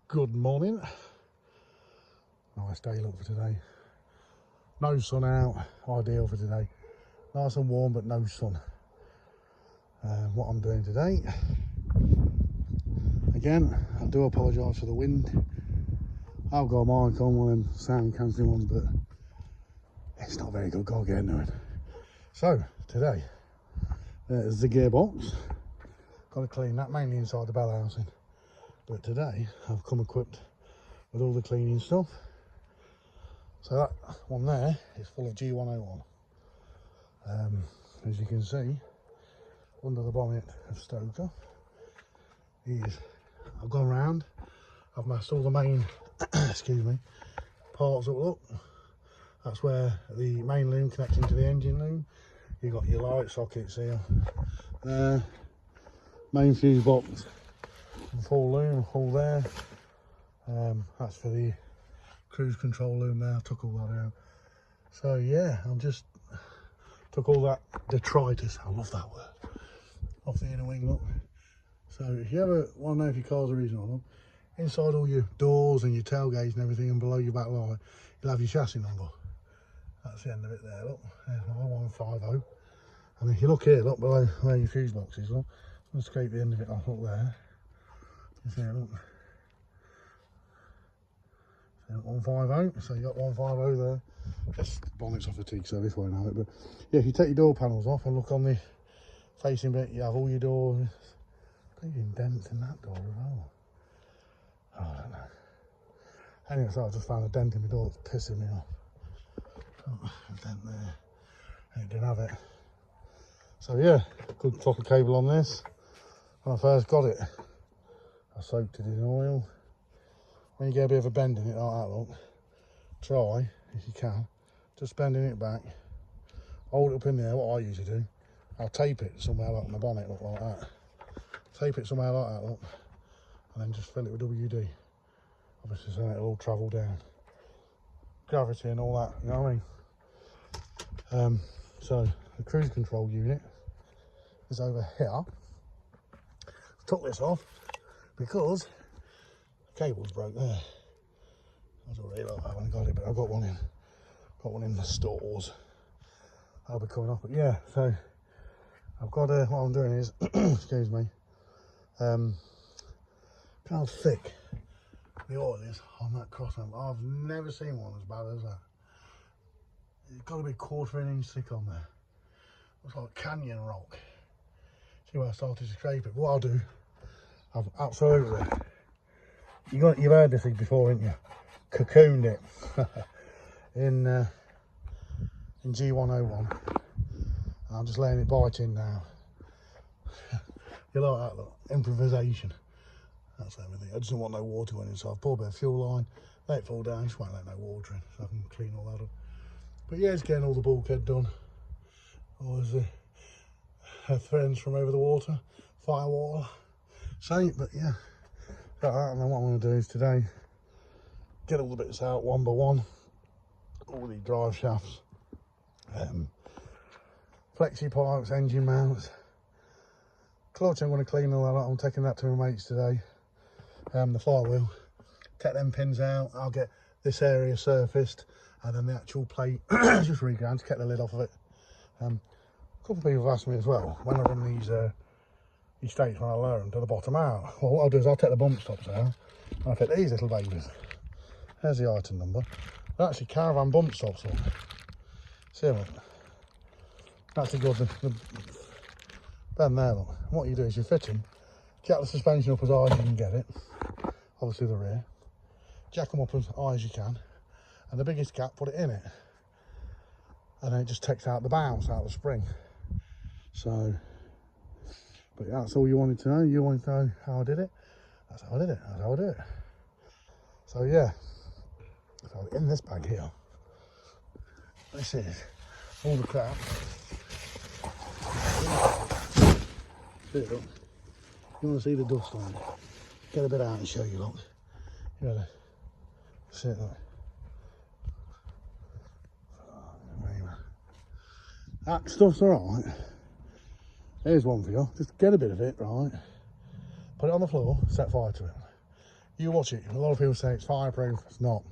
Good morning. Nice day look for today. No sun out, ideal for today. Nice and warm but no sun. What I'm doing today, again, I do apologise for the wind. I've got a mic on, one of them sound cancelling ones, but it's not very good, gotta get into it. So today, there's the gearbox. Got to clean that, mainly inside the bell housing. But today I've come equipped with all the cleaning stuff. So that one there is full of G101. As you can see, under the bonnet of Stoker is, I've gone round, I've masked all the main, excuse me, parts up. Look, that's where the main loom connects into the engine loom. You've got your light sockets here, main fuse box, full loom, all there. That's for the cruise control loom there. I took all that out. So yeah, I'm just took all that detritus, I love that word, off the inner wing. Look, so if you ever want to know if your car's original, inside all your doors and your tailgates and everything, and below your back light, you'll have your chassis number. That's the end of it there. Look, there's my 150. And if you look here, look below where your fuse box is, look, I'll scrape the end of it off. Look there. You see it, look. 150, so you got 150 there. This bonnet's off the teak, so this won't have it. But yeah, if you take your door panels off and look on the facing bit, you have all your doors. Bleeding dents in that door as well. Oh, I don't know. Anyway, so I just found a dent in my door that's pissing me off. Oh, a dent there. And it didn't have it. So yeah, good copper cable on this. When I first got it, I soaked it in oil. When you get a bit of a bend in it like that, look, try, if you can, just bending it back, hold it up in there. What I usually do, I'll tape it somewhere like my bonnet, look, like that. Tape it somewhere like that, look, and then just fill it with WD. Obviously, so it'll all travel down. Gravity and all that, you know what I mean? So, the cruise control unit is over here. I took this off because cable's broke there. I don't really like I haven't got it, but I've got one in the stores. I'll be coming off, but yeah, so I've got what I'm doing is excuse me, how thick the oil is on that crossmember. I've never seen one as bad as that. It's got to be 1/4 inch thick on there. Looks like canyon rock. See where I started to scrape it. What I'll do, I've absolutely, you've heard this thing before, haven't you? Cocooned it in G101. And I'm just letting it bite in now. You like that, look? Improvisation. That's everything. I just don't want no water going in, so I've pulled a bit of fuel line, let it fall down, just won't let no water in, so I can clean all that up. But yeah, it's getting all the bulkhead done. All the threads from over the water, firewall. Same, but yeah. And then what I'm going to do is today get all the bits out one by one, all the drive shafts, flexi pipes, engine mounts, clutch. I'm going to clean all that up. I'm taking that to my mates today. The flywheel, take them pins out. I'll get this area surfaced, and then the actual plate just reground to get the lid off of it. A couple of people have asked me as well when I run these estates, when I lower them to the bottom out. Well, what I'll do is I'll take the bump stops out and I'll fit these little babies. There's the item number. They're actually caravan bump stops on. See them? That's a good bend there, look. And what you do is you fit them, get the suspension up as high as you can get it, obviously the rear, jack them up as high as you can, and the biggest gap, put it in it. And then it just takes out the bounce out of the spring. So, but that's all you wanted to know. You wanted to know how I did it. That's how I did it. That's how I do it. So yeah. So in this bag here, this is all the crap. See it, look. You want to see the dust on it? Get a bit out and show you, look. You ready? See it, look. That stuff's alright. Here's one for you. Just get a bit of it, right? Put it on the floor, set fire to it. You watch it. A lot of people say it's fireproof. It's not.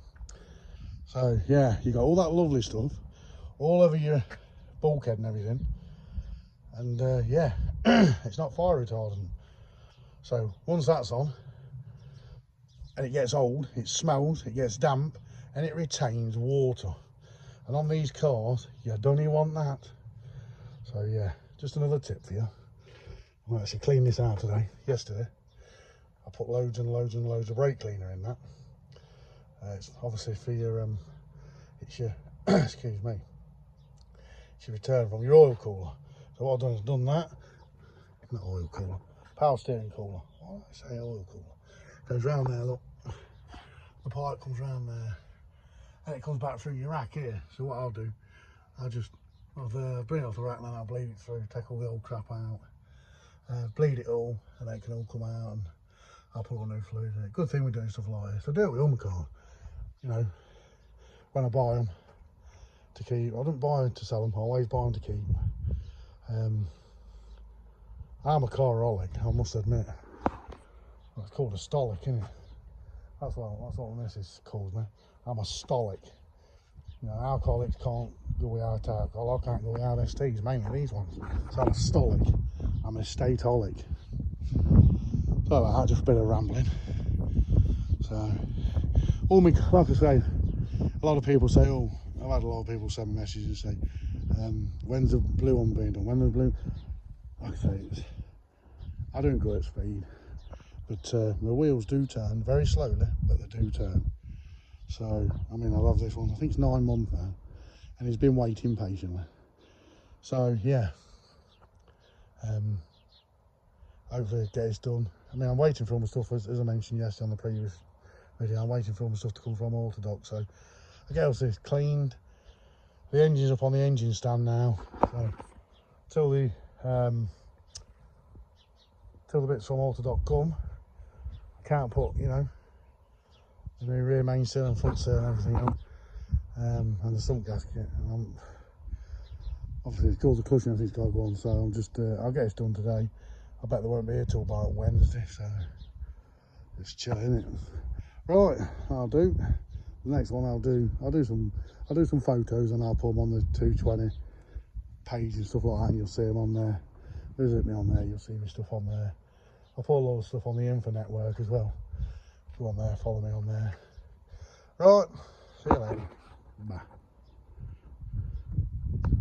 So yeah, you got all that lovely stuff all over your bulkhead and everything, and yeah, it's not fire retardant. So once that's on and it gets old, it smells, it gets damp, and it retains water. And on these cars, you don't even want that. So yeah, just another tip for you. I actually cleaned this out yesterday. I put loads and loads and loads of brake cleaner in that. It's obviously for your, it's your, excuse me, it's your return from your oil cooler. So what I've done is done that, not oil cooler, power steering cooler. Why did I say oil cooler? Goes round there, look. The pipe comes round there, and it comes back through your rack here. So what I'll do, I'll bring it off the rack and then I'll bleed it through, take all the old crap out, bleed it all, and then it can all come out, and I'll put all new fluid in it. Good thing we're doing stuff like this. I do it with all my cars. You know, when I buy them to keep, I don't buy them to sell them, I always buy them to keep. I'm a caraholic, I must admit. Well, it's called a stolic, isn't it? That's what the missus calls me. I'm a stolic. You know, alcoholics can't go without alcohol. I can't go without STs, mainly these ones. So I'm a stolic. I'm an estateaholic. So like that, just a bit of rambling. So, like I say, a lot of people say, oh, I've had a lot of people send me messages and say, when's the blue one being done? When the blue, like I say, I don't go at speed, but my wheels do turn very slowly, but they do turn. So, I mean, I love this one. I think it's 9 months now, and he's been waiting patiently. So, yeah, hopefully it gets done. I mean, I'm waiting for all my stuff, as I mentioned yesterday on the previous video, I'm waiting for all my stuff to come from Autodoc. So, I get all this cleaned. The engine's up on the engine stand now. So, till the bits from Autodoc come, I can't put, you know, the new rear mainsail and front sail and everything on, and the sump gasket. And obviously it's called the clutch and everything's got to go on, so I'm just, I'll get it done today. I bet they won't be here till about Wednesday, so it's chill, innit? Right, I'll do. The next one I'll do some photos, and I'll put them on the 220 page and stuff like that, and you'll see them on there. Visit me on there, you'll see my stuff on there. I'll put a lot of stuff on the info network as well. Go on there, follow me on there. Right, see you later. Bye.